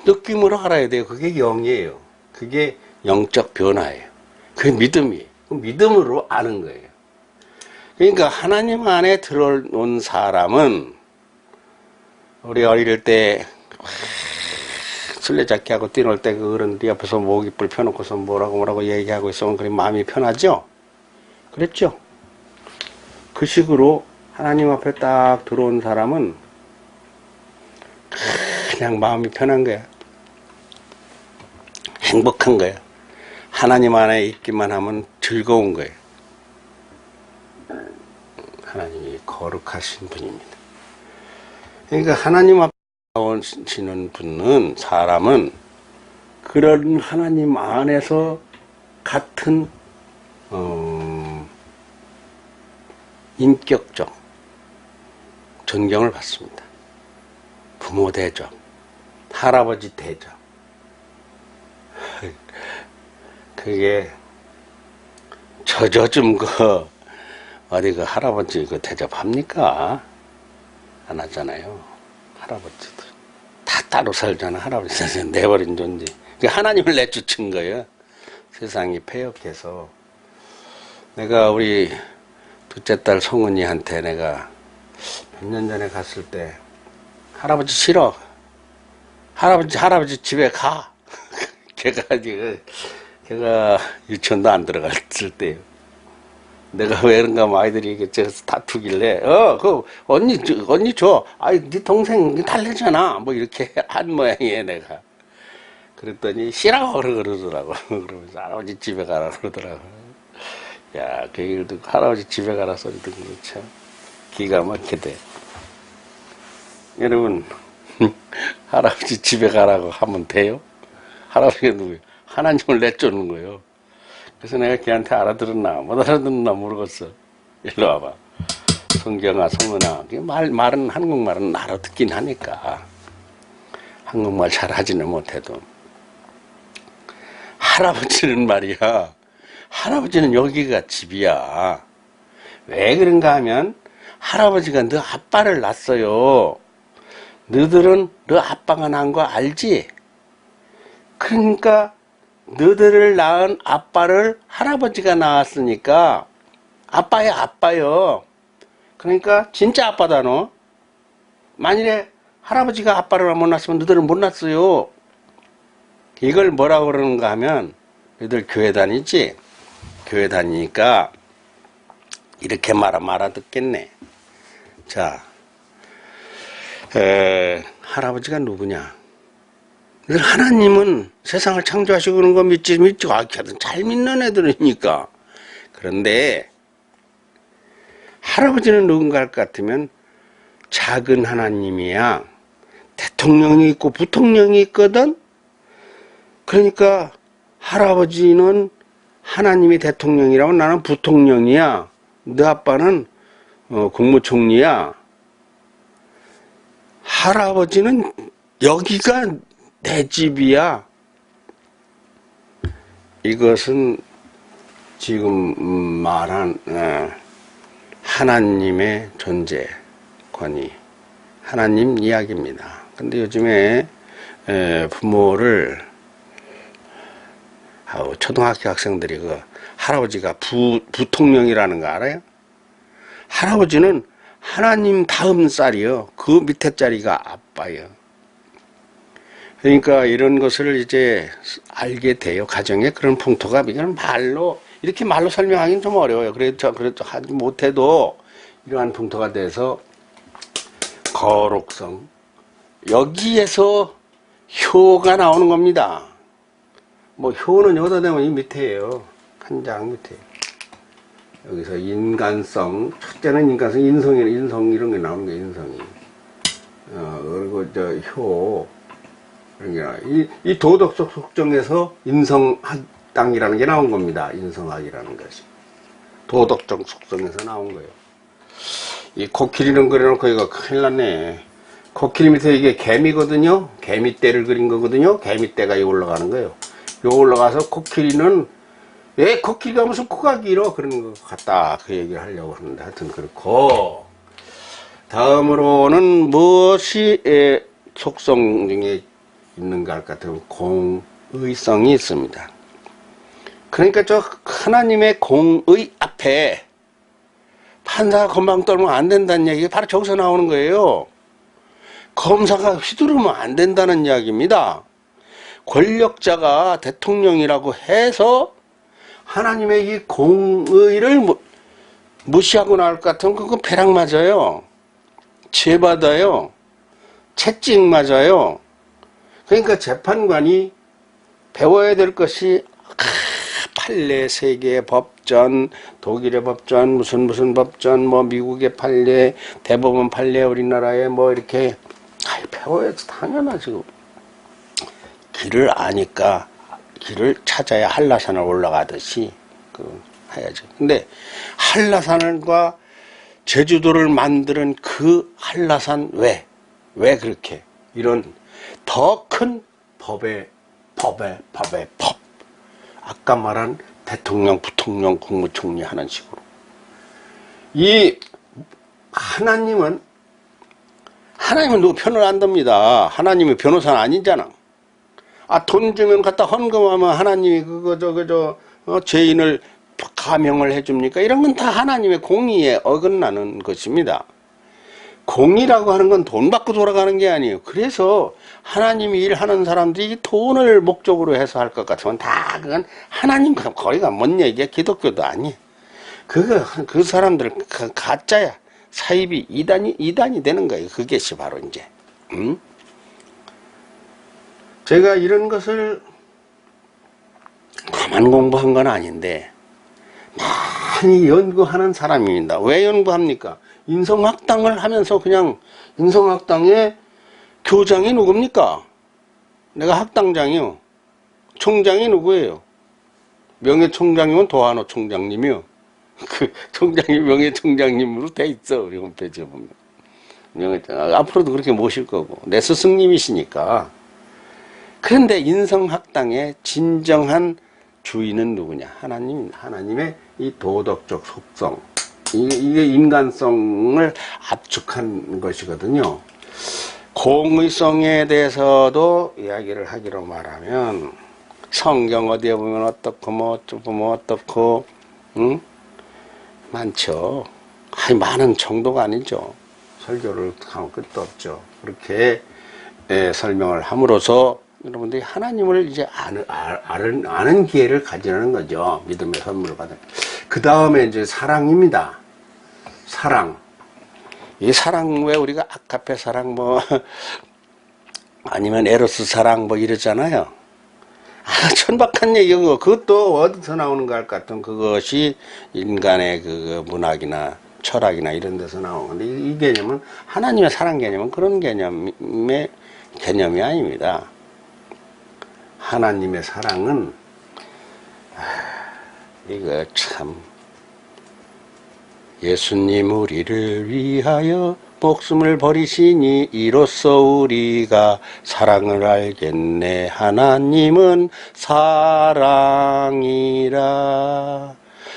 느낌으로 알아야 돼요. 그게 영이에요. 그게 영적 변화예요. 그게 믿음이에요. 믿음으로 아는 거예요. 그러니까 하나님 안에 들어온 사람은, 우리 어릴 때 술래잡기 하고 뛰놀 때 그 어른들이 옆에서 모깃불 펴놓고서 뭐라고 얘기하고 있으면 그래 마음이 편하죠? 그랬죠? 그 식으로 하나님 앞에 딱 들어온 사람은 그냥 마음이 편한 거야. 행복한 거야. 하나님 안에 있기만 하면 즐거운 거예요. 하나님이 거룩하신 분입니다. 그러니까 하나님 앞에 나오시는 분은, 사람은 그런 하나님 안에서 같은 인격적 존경을 받습니다. 부모 대접, 할아버지 대접. 그게 좀 어디 그 할아버지 그 대접합니까? 안 하잖아요. 할아버지들 다 따로 살잖아. 할아버지 세상 내버린 존재. 하나님을 내쫓은 거예요. 세상이 폐역해서. 내가 우리 둘째 딸 성은이한테 내가 몇 년 전에 갔을 때, 할아버지 싫어. 할아버지 집에 가. 걔가 유치원도 안 들어갔을 때요. 내가 왜 그런가 하면 아이들이 이렇게 다투길래, 언니 줘. 네 동생 달래잖아. 뭐 이렇게 한 모양이에요, 내가. 그랬더니 싫어 그러더라고. 그러면서 할아버지 집에 가라 그러더라고. 야, 그 얘기를 듣고 할아버지 집에 가라 소리 듣는 거 참 기가 막히대. 여러분, 할아버지 집에 가라고 하면 돼요? 할아버지가 누구예요? 하나님을 내쫓는 거예요. 그래서 내가 걔한테 알아들었나 못 알아듣나 모르겠어. 일로 와봐. 성경아, 성은아. 말은 한국말은 알아듣긴 하니까. 한국말 잘 하지는 못해도. 할아버지는 말이야. 할아버지는 여기가 집이야. 왜 그런가 하면 할아버지가 너 아빠를 낳았어요. 너들은 너 아빠가 낳은 거 알지? 그러니까 너들을 낳은 아빠를 할아버지가 낳았으니까 아빠야 아빠요. 그러니까 진짜 아빠다 너. 만일에 할아버지가 아빠를 못 낳았으면 너들은 못 낳았어요. 이걸 뭐라고 그러는가 하면, 너희들 교회 다니지? 교회 다니니까 이렇게 말하면 알아듣겠네. 자, 할아버지가 누구냐? 하나님은 세상을 창조하시고 그런 거 믿지 않거든. 잘 믿는 애들이니까. 그런데 할아버지는 누군가 할 것 같으면 작은 하나님이야. 대통령이 있고 부통령이 있거든. 그러니까 할아버지는 하나님이 대통령이라고 나는 부통령이야. 너 아빠는 국무총리야. 할아버지는 여기가 내 집이야. 이것은 지금 말한 하나님의 존재, 권위, 하나님 이야기입니다. 근데 요즘에 부모를 초등학교 학생들이 그 할아버지가 부통령이라는 거 알아요? 할아버지는 하나님 다음 쌀이요. 그 밑에 쌀이가 아빠예요. 그러니까 이런 것을 이제 알게 돼요. 가정에 그런 풍토가 이건 이렇게 말로 설명하기는 좀 어려워요. 그래도 하지 못해도 이러한 풍토가 돼서 거룩성, 여기에서 효가 나오는 겁니다. 뭐 효는 여기다 대면 이 밑에예요. 한 장 밑에. 여기서 인간성, 첫째는 인간성, 인성 이런 게 나오는 거예요. 인성이. 그리고 효. 이 도덕적 속정에서 인성학당이라는 게 나온 겁니다. 인성학이라는 것이. 도덕적 속성에서 나온 거예요. 이 코끼리는 그려놓고 이거 큰일 났네. 코끼리 밑에 이게 개미거든요. 개미떼를 그린 거거든요. 개미떼가 이 올라가는 거예요. 요 올라가서 코끼리는 왜 코끼리가 무슨 코가 길어? 그런 것 같다. 그 얘기를 하려고 하는데 하여튼 그렇고 다음으로는 무엇이 속성 중에 있는가 할 것 같으면 공의성이 있습니다. 그러니까 저 하나님의 공의 앞에 판사가 건방 떨면 안 된다는 얘기가 바로 저기서 나오는 거예요. 검사가 휘두르면 안 된다는 이야기입니다. 권력자가 대통령이라고 해서 하나님의 이 공의를 무시하고 나올 것 같으면 그건 벼락 맞아요. 죄받아요. 채찍 맞아요. 그러니까 재판관이 배워야 될 것이 판례 세계 법전, 독일의 법전, 무슨 법전, 뭐 미국의 판례, 대법원 판례, 우리나라에 뭐 이렇게 배워야지 당연하죠. 길을 아니까 길을 찾아야 한라산을 올라가듯이 해야죠. 근데 한라산과 제주도를 만드는 그 한라산 왜 그렇게 이런 더 큰 법의 법. 아까 말한 대통령, 부통령, 국무총리 하는 식으로. 이 하나님은 누구 편을 안 듭니다. 하나님이 변호사는 아니잖아. 돈 주면 갖다 헌금하면 하나님이 죄인을 감형을 해줍니까? 이런 건 다 하나님의 공의에 어긋나는 것입니다. 공의라고 하는 건 돈 받고 돌아가는 게 아니에요. 그래서 하나님이 일하는 사람들이 돈을 목적으로 해서 할 것 같으면 다 그건 하나님과 거리가 먼 얘기야. 기독교도 아니에요. 그 사람들 가짜야. 사입이 이단이 되는 거예요. 그것이 바로 이제. 제가 이런 것을 가만 공부한 건 아닌데 많이 연구하는 사람입니다. 왜 연구합니까? 인성학당을 하면서 그냥 인성학당의 교장이 누굽니까? 내가 학당장이요. 총장이 누구예요? 명예총장이면 도한호 총장님이요. 그 총장이 명예총장님으로 돼 있어. 우리 홈페이지에 보면. 앞으로도 그렇게 모실 거고. 내 스승님이시니까. 그런데 인성학당의 진정한 주인은 누구냐? 하나님입니다. 하나님의 이 도덕적 속성. 이게 인간성을 압축한 것이거든요. 공의성에 대해서도 이야기를 하기로 말하면 성경 어디에 보면 어떻고 많죠. 많은 정도가 아니죠. 설교를 하면 끝도 없죠. 그렇게 설명을 함으로써 여러분들이 하나님을 이제 아는 기회를 가지는 거죠. 믿음의 선물을 받은. 그 다음에 이제 사랑입니다. 사랑. 이 사랑 왜 우리가 아카페 사랑 아니면 에로스 사랑 뭐 이러잖아요. 천박한 얘기고 그것도 어디서 나오는 것 같은 그것이 인간의 그 문학이나 철학이나 이런 데서 나오는 건데 이 개념은 하나님의 사랑 개념은 그런 개념이 아닙니다. 하나님의 사랑은 이거 참 예수님 우리를 위하여 목숨을 버리시니 이로써 우리가 사랑을 알겠네. 하나님은 사랑이라.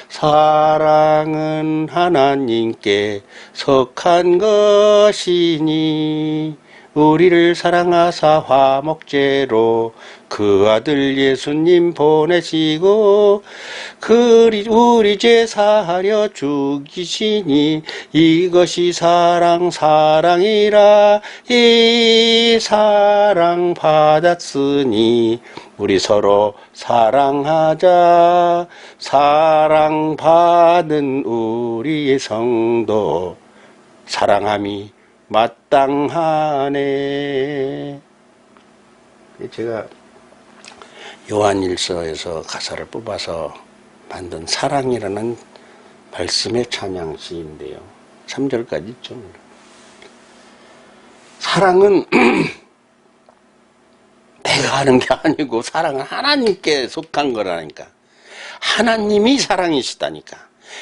사랑은 하나님께 속한 것이니 우리를 사랑하사 화목제로 그 아들 예수님 보내시고 우리 죄 사하려 죽이시니 이것이 사랑이라. 이 사랑 받았으니 우리 서로 사랑하자. 사랑받은 우리의 성도 사랑함이 마땅하네. 제가 요한일서에서 가사를 뽑아서 만든 사랑이라는 말씀의 찬양시인데요. 3절까지 있죠. 사랑은 내가 하는 게 아니고 사랑은 하나님께 속한 거라니까. 하나님이 사랑이시다니까.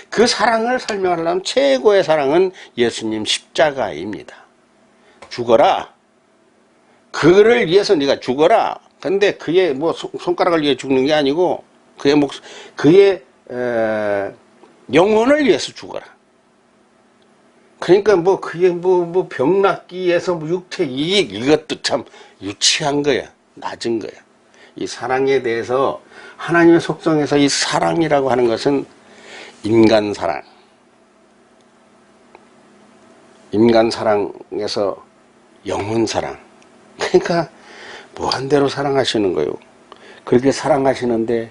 그 사랑을 설명하려면 최고의 사랑은 예수님 십자가입니다. 죽어라. 그를 위해서 네가 죽어라. 근데 그의 뭐 손가락을 위해 죽는 게 아니고 그의 영혼을 위해서 죽어라. 그러니까 뭐 그게 뭐 병낫기에서 뭐 육체 이익 이것도 참 유치한 거야. 낮은 거야. 이 사랑에 대해서 하나님의 속성에서 이 사랑이라고 하는 것은 인간 사랑에서 영혼 사랑. 그러니까 무한대로 사랑하시는 거예요. 그렇게 사랑하시는데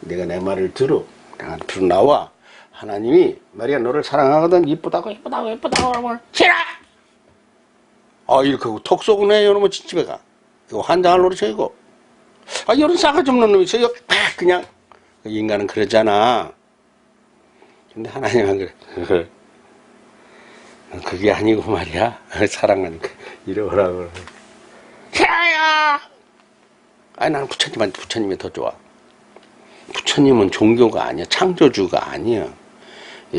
내가 내 말을 들어. 내 앞으로 나와. 하나님이 말이야 너를 사랑하거든. 이쁘다고 하면 싫어. 이렇게 하고 톡 쏘고네. 이놈은 집에 가. 이거 환장할 노릇이야 이거. 이런 싸가지 없는 놈이 있어요. 그냥 인간은 그러잖아. 근데 하나님은 그래. 그게 아니고 말이야. 사랑은 이러라고. 싫어요. 나는 부처님이 더 좋아. 부처님은 종교가 아니야. 창조주가 아니야.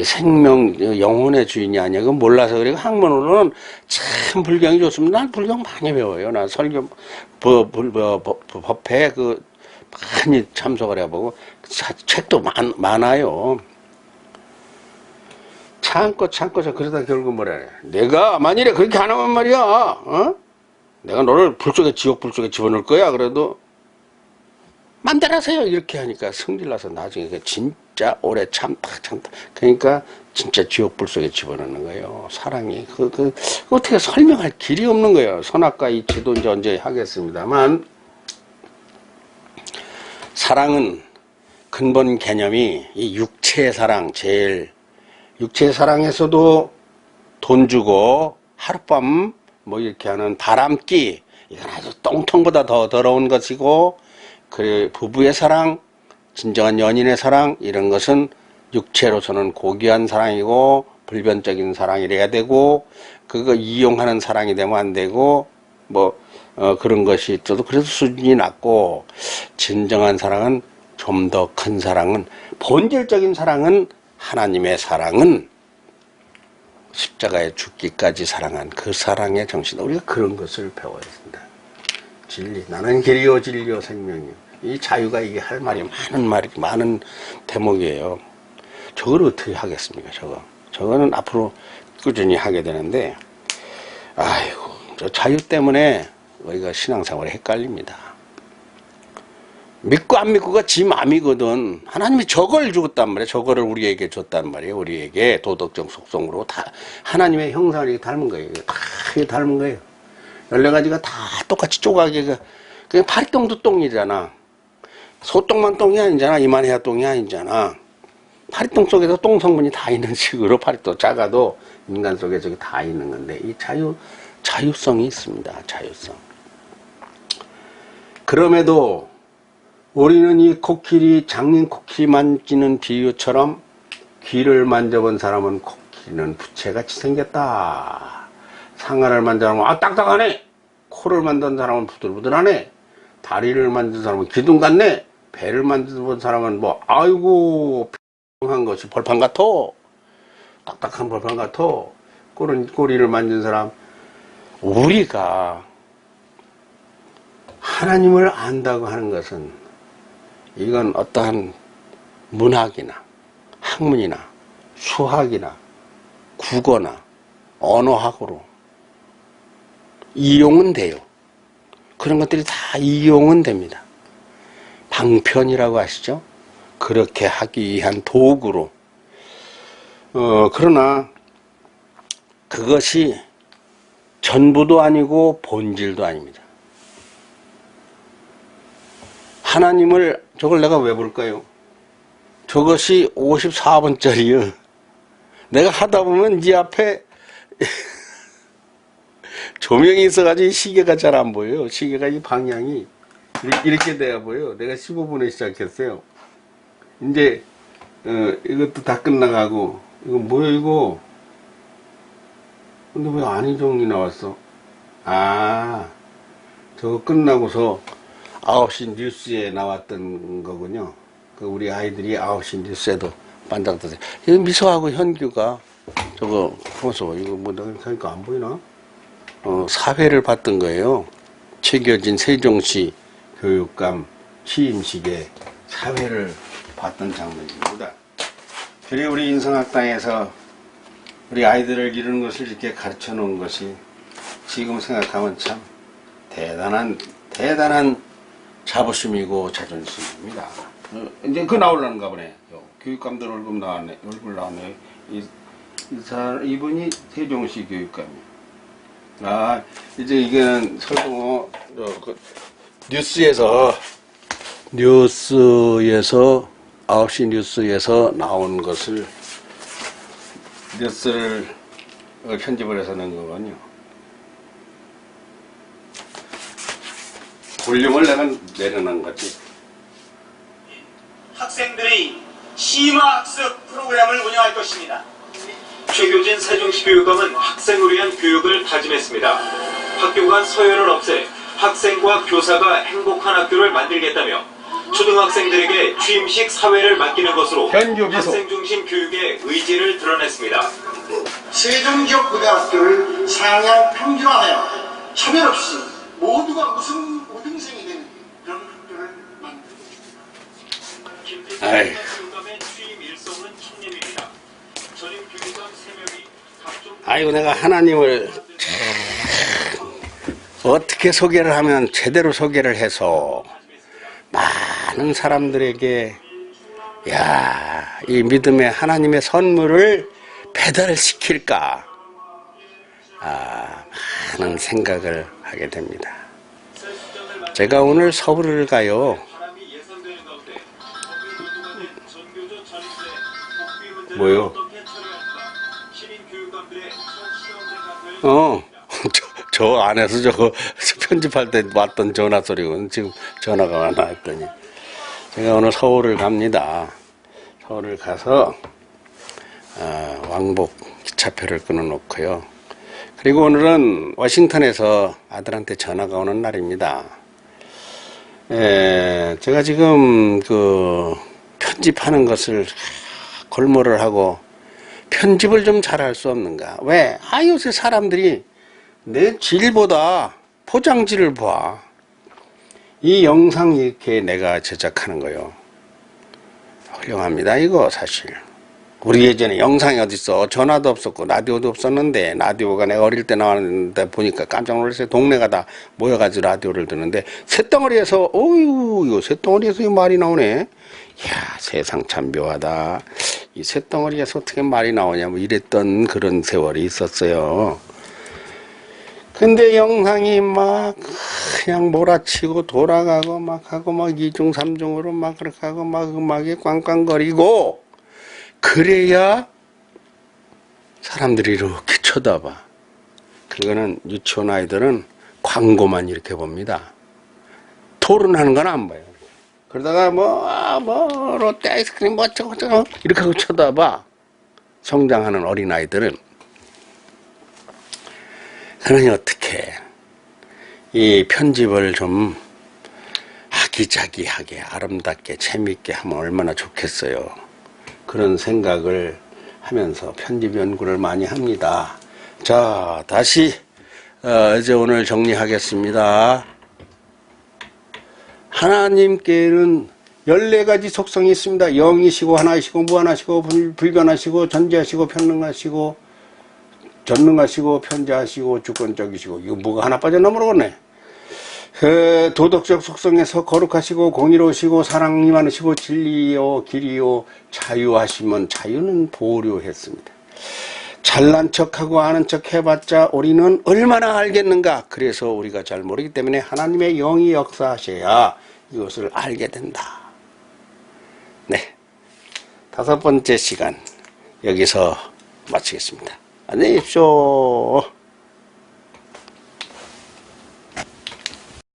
생명, 영혼의 주인이 아니야. 그건 몰라서 그래. 학문으로는 참 불경이 좋습니다. 난 불경 많이 배워요. 난 설교, 법회 많이 참석을 해보고, 책도 많아요. 참고서 그러다 결국 뭐라 해. 내가 만일에 그렇게 안 하면 말이야, 내가 너를 지옥 불 속에 집어넣을 거야. 그래도 맘대로 하세요. 이렇게 하니까 성질나서 나중에 진짜 오래 참다. 그러니까 진짜 지옥 불 속에 집어넣는 거예요. 사랑이. 어떻게 설명할 길이 없는 거예요. 선악과 이치도 이제 언제 하겠습니다만, 사랑은 근본 개념이 이 육체의 사랑, 육체의 사랑에서도 돈 주고 하룻밤 뭐 이렇게 하는 바람기, 이건 아주 똥통보다 더 더러운 것이고, 그래 부부의 사랑, 진정한 연인의 사랑, 이런 것은 육체로서는 고귀한 사랑이고 불변적인 사랑이래야 되고, 그거 이용하는 사랑이 되면 안 되고, 그런 것이 있어도 그래도 수준이 낮고, 진정한 사랑은 좀 더 큰 사랑은, 본질적인 사랑은, 하나님의 사랑은 십자가에 죽기까지 사랑한 그 사랑의 정신, 우리가 그런 것을 배워야 된다. 진리, 나는 길이요 진리요 생명이요. 이 자유가 이게 할 말이 많은 대목이에요. 저걸 어떻게 하겠습니까? 저거는 앞으로 꾸준히 하게 되는데, 저 자유 때문에 우리가 신앙생활에 헷갈립니다. 믿고 안 믿고가 지 맘이거든. 하나님이 저걸 주었단 말이에요. 저거를 우리에게 줬단 말이에요. 우리에게 도덕적 속성으로 다 하나님의 형상을 닮은 거예요. 다 닮은 거예요. 14가지가 다 똑같이 조각이, 그냥 파리똥도 똥이잖아. 소똥만 똥이 아니잖아. 이만해야 똥이 아니잖아. 파리똥 속에도 똥 성분이 다 있는 식으로, 파리똥 작아도 인간 속에 저기 다 있는 건데, 이 자유성이 있습니다. 자유성. 그럼에도 우리는 이 코끼리, 장인 코끼리 만지는 비유처럼 귀를 만져본 사람은 코끼리는 부채같이 생겼다. 상아를 만진 사람은 아 딱딱하네. 코를 만든 사람은 부들부들하네. 다리를 만든 사람은 기둥 같네. 배를 만든 사람은 뭐 아이고 한 것이 벌판 같아. 딱딱한 벌판 같아. 꼬리를 만진 사람. 우리가 하나님을 안다고 하는 것은 이건 어떠한 문학이나 학문이나 수학이나 국어나 언어학으로 이용은 돼요. 그런 것들이 다 이용은 됩니다. 방편이라고 하시죠? 그렇게 하기 위한 도구로. 그러나 그것이 전부도 아니고 본질도 아닙니다. 하나님을 저걸 내가 왜 볼까요? 저것이 54번짜리요. 내가 하다 보면 이 앞에 조명이 있어가지고 시계가 잘 안 보여요. 시계가 이 방향이 이렇게 돼야 보여요. 내가 15분에 시작했어요. 이제 이것도 다 끝나가고 이거 뭐야 이거? 근데 왜 안희정이 나왔어? 아 저거 끝나고서 9시 뉴스에 나왔던 거군요. 그 우리 아이들이 9시 뉴스에도 반짝 뜨세요. 미소하고 현규가 저거 보소. 이거 뭐 내가 하니까 안 보이나? 사회를 봤던 거예요. 최겨진 세종시 교육감 취임식에 사회를 봤던 장면입니다. 그리고 우리 인성학당에서 우리 아이들을 이루는 것을 이렇게 가르쳐 놓은 것이 지금 생각하면 참 대단한 자부심이고 자존심입니다. 이제 그 나오려는가 보네. 교육감들 얼굴 나왔네. 이분이 세종시 교육감이에요. 아, 이제 이게는 설동호, 뉴스에서 9시 뉴스에서 나온 것을, 뉴스를 편집을 해서 낸 거거든요. 볼륨을 내가 내려놓은 거지. 학생들의 심화학습 프로그램을 운영할 것입니다. 최교진 세종시 교육감은 학생을 위한 교육을 다짐했습니다. 학교 간 서열을 없애 학생과 교사가 행복한 학교를 만들겠다며 초등학생들에게 취임식 사회를 맡기는 것으로 학생 중심 교육의 의지를 드러냈습니다. 세종지역고등학교를 상향 평준화하여 차별 없이 모두가 우등생이 되는 그런 학교를 만들겠습니다. 교육감의 취임 일성은 청렴입니다. 전임 교육감 3명이 각종 아이고 내가 하나님을 어떻게 소개를 하면 제대로 소개를 해서 많은 사람들에게 이 믿음의 하나님의 선물을 배달시킬까 많은 생각을 하게 됩니다. 제가 오늘 서울을 가요. 뭐요? 저 안에서 저거 편집할 때 왔던 전화 소리군. 지금 전화가 왔나 했더니 제가 오늘 서울을 갑니다. 서울을 가서 왕복 기차표를 끊어놓고요. 그리고 오늘은 워싱턴에서 아들한테 전화가 오는 날입니다. 제가 지금 그 편집하는 것을 골몰을 하고 편집을 좀 잘할 수 없는가? 왜? 요새 사람들이 내 질보다 포장지를 봐. 이 영상 이렇게 내가 제작하는 거요. 훌륭합니다. 이거 사실. 우리 예전에 영상이 어딨어. 전화도 없었고 라디오도 없었는데 라디오가 내가 어릴 때 나왔는데 보니까 깜짝 놀랐어요. 동네가 다 모여가지고 라디오를 듣는데 쇳덩어리에서 이거 쇳덩어리에서 이 말이 나오네. 이야 세상 참 묘하다. 이 쇳덩어리에서 어떻게 말이 나오냐 뭐 이랬던 그런 세월이 있었어요. 근데 영상이 막 그냥 몰아치고 돌아가고 막 하고 막 이중삼중으로 막 그렇게 하고 막 음악이 꽝꽝거리고 그래야 사람들이 이렇게 쳐다봐. 그거는 유치원 아이들은 광고만 이렇게 봅니다. 토론하는 건 안 봐요. 그러다가 롯데 아이스크림 뭐 어쩌고 이렇게 하고 쳐다봐. 성장하는 어린아이들은. 그러니 어떻게 이 편집을 좀 아기자기하게 아름답게 재미있게 하면 얼마나 좋겠어요. 그런 생각을 하면서 편집 연구를 많이 합니다. 자, 다시 이제 오늘 정리하겠습니다. 하나님께는 14가지 속성이 있습니다. 영이시고 하나이시고 무한하시고 불변하시고 전지하시고 편능하시고 전능하시고 편재하시고 주권적이시고, 이거 뭐가 하나 빠졌나 모르겠네. 도덕적 속성에서 거룩하시고 공의로우시고 사랑이 많으시고 진리요 길이요 자유하시면, 자유는 보류했습니다. 잘난 척하고 아는 척 해봤자 우리는 얼마나 알겠는가. 그래서 우리가 잘 모르기 때문에 하나님의 영이 역사하셔야 이것을 알게 된다. 네, 5번째 시간 여기서 마치겠습니다. 안녕히 계십시오.